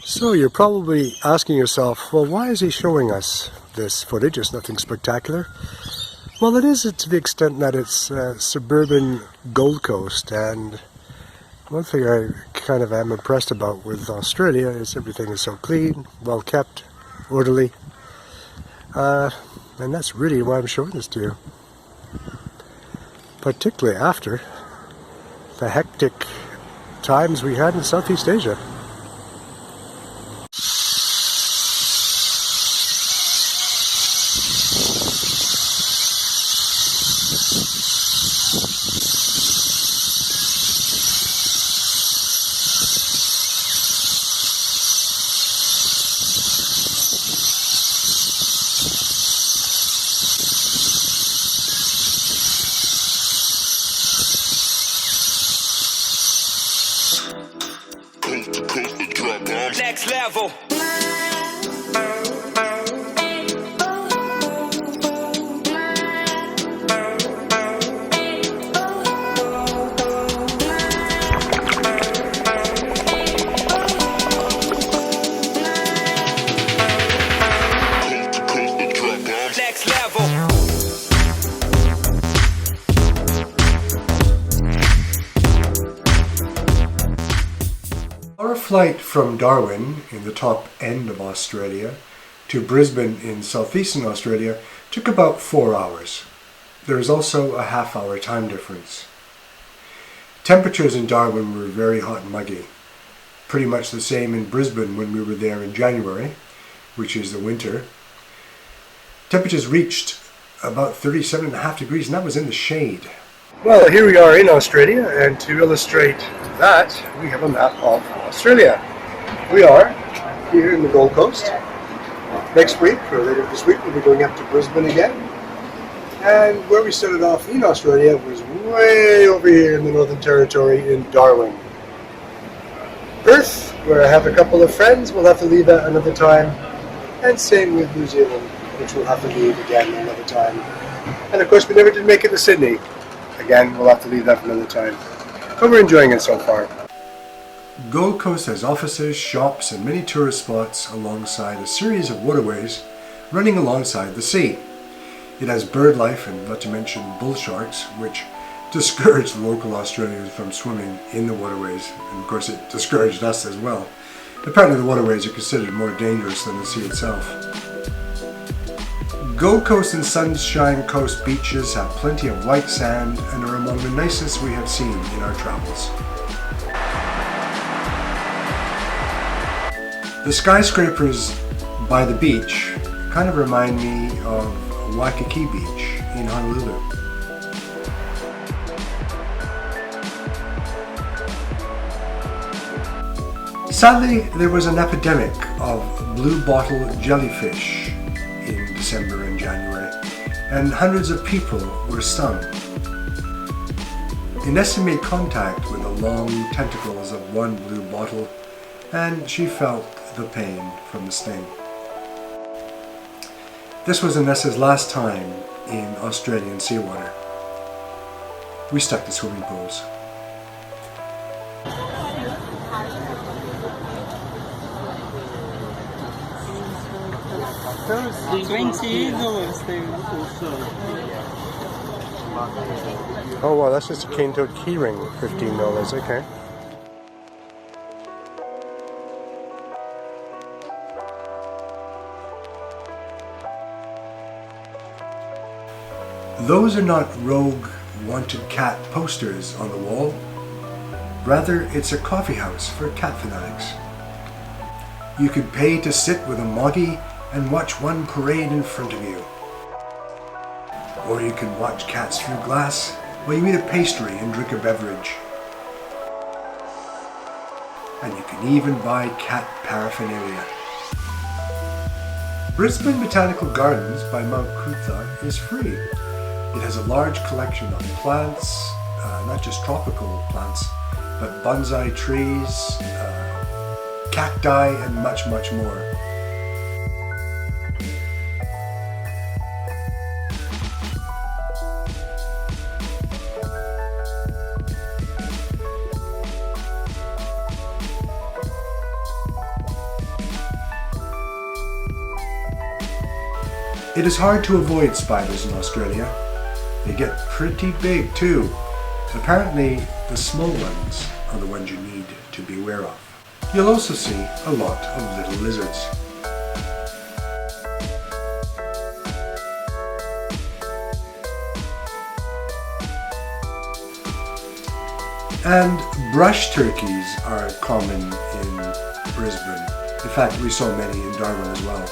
So you're probably asking yourself, well, why is he showing us this footage? It's nothing spectacular. Well, it is to the extent that it's suburban Gold Coast, and one thing I kind of am impressed about with Australia is everything is so clean, well kept, orderly, and that's really why I'm showing this to you. Particularly after the hectic times we had in Southeast Asia. Next level. Next level. Our flight from Darwin, in the top end of Australia, to Brisbane in southeastern Australia took about 4 hours. There is also a half-hour time difference. Temperatures in Darwin were very hot and muggy. Pretty much the same in Brisbane when we were there in January, which is the winter. Temperatures reached about 37.5 degrees, and that was in the shade. Well, here we are in Australia, and to illustrate that, we have a map of Australia. We are here in the Gold Coast. Next week, or later this week, we'll be going up to Brisbane again. And where we started off in Australia was way over here in the Northern Territory in Darwin. Perth, where I have a couple of friends, we'll have to leave at another time. And same with New Zealand, which we'll have to leave again another time. And of course, we never did make it to Sydney. Again, we'll have to leave that for another time. But we're enjoying it so far. Gold Coast has offices, shops, and many tourist spots alongside a series of waterways running alongside the sea. It has bird life, and not to mention bull sharks, which discourage local Australians from swimming in the waterways. And of course, it discouraged us as well. Apparently, the waterways are considered more dangerous than the sea itself. Gold Coast and Sunshine Coast beaches have plenty of white sand and are among the nicest we have seen in our travels. The skyscrapers by the beach kind of remind me of Waikiki Beach in Honolulu. Sadly, there was an epidemic of blue bottle jellyfish in December and January, and hundreds of people were stung. Inessa made contact with the long tentacles of one blue bottle, and she felt the pain from the sting. This was Inessa's last time in Australian seawater. We stuck to swimming pools. $20 they Oh wow, that's just a cane-toed keyring, $15, okay. Those are not rogue wanted cat posters on the wall. Rather, it's a coffee house for cat fanatics. You could pay to sit with a muggy and watch one parade in front of you. Or you can watch cats through glass while you eat a pastry and drink a beverage. And you can even buy cat paraphernalia. Brisbane Botanical Gardens by Mount Coot-tha is free. It has a large collection of plants, not just tropical plants, but bonsai trees, cacti, and much, much more. It is hard to avoid spiders in Australia. They get pretty big too. Apparently, the small ones are the ones you need to be aware of. You'll also see a lot of little lizards. And brush turkeys are common in Brisbane. In fact, we saw many in Darwin as well.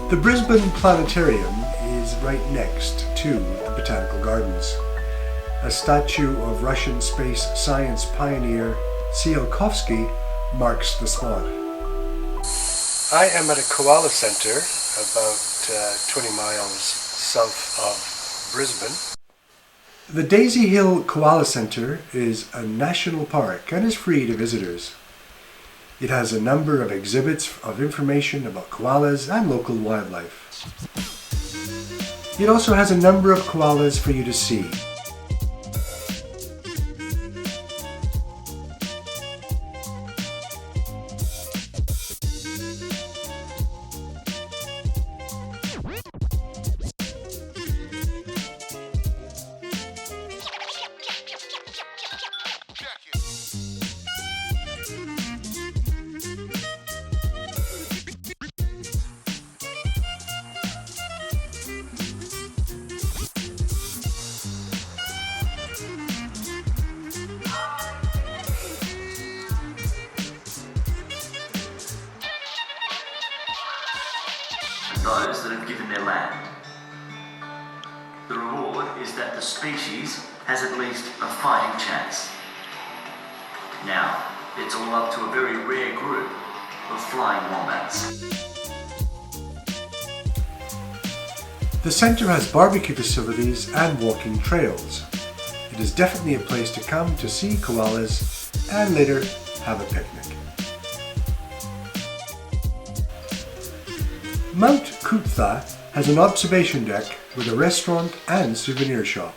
The Brisbane Planetarium is right next to the Botanical Gardens. A statue of Russian space science pioneer Tsiolkovsky marks the spot. I am at a koala center about 20 miles south of Brisbane. The Daisy Hill Koala Center is a national park and is free to visitors. It has a number of exhibits of information about koalas and local wildlife. It also has a number of koalas for you to see. Those that have given their land. The reward is that the species has at least a fighting chance. Now, it's all up to a very rare group of flying wombats. The centre has barbecue facilities and walking trails. It is definitely a place to come to see koalas and later have a picnic. Mount Kutha has an observation deck with a restaurant and souvenir shop.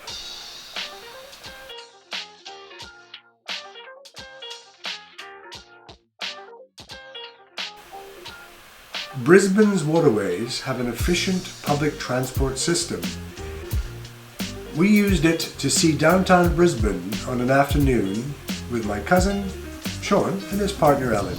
Brisbane's Waterways have an efficient public transport system. We used it to see downtown Brisbane on an afternoon with my cousin Sean and his partner Ellen.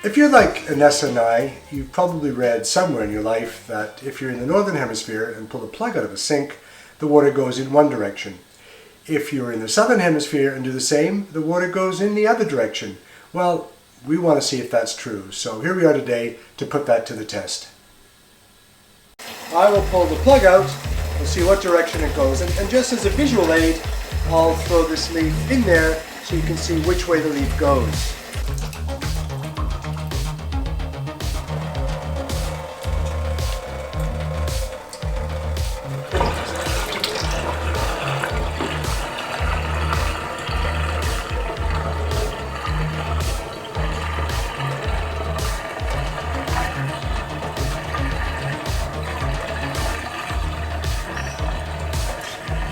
If you're like Inessa and I, you've probably read somewhere in your life that if you're in the northern hemisphere and pull a plug out of a sink, the water goes in one direction. If you're in the southern hemisphere and do the same, the water goes in the other direction. Well, we want to see if that's true, so here we are today to put that to the test. I will pull the plug out and see what direction it goes, and just as a visual aid, I'll throw this leaf in there so you can see which way the leaf goes.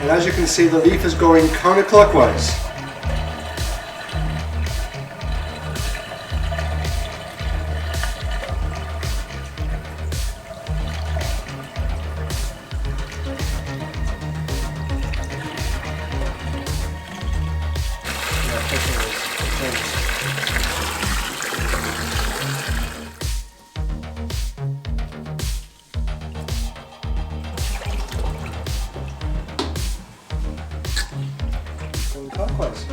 And as you can see, the leaf is going counterclockwise. Clockwise.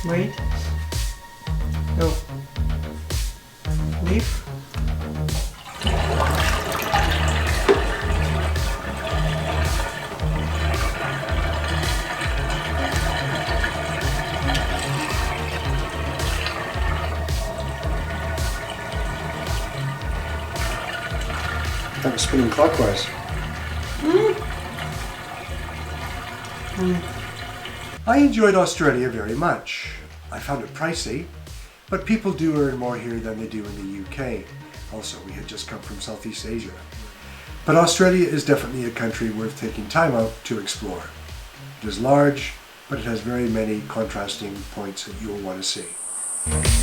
Wait. Go. Leaf. That was spinning clockwise. I enjoyed Australia very much. I found it pricey, but people do earn more here than they do in the UK. Also, we had just come from Southeast Asia. But Australia is definitely a country worth taking time out to explore. It is large, but it has very many contrasting points that you will want to see.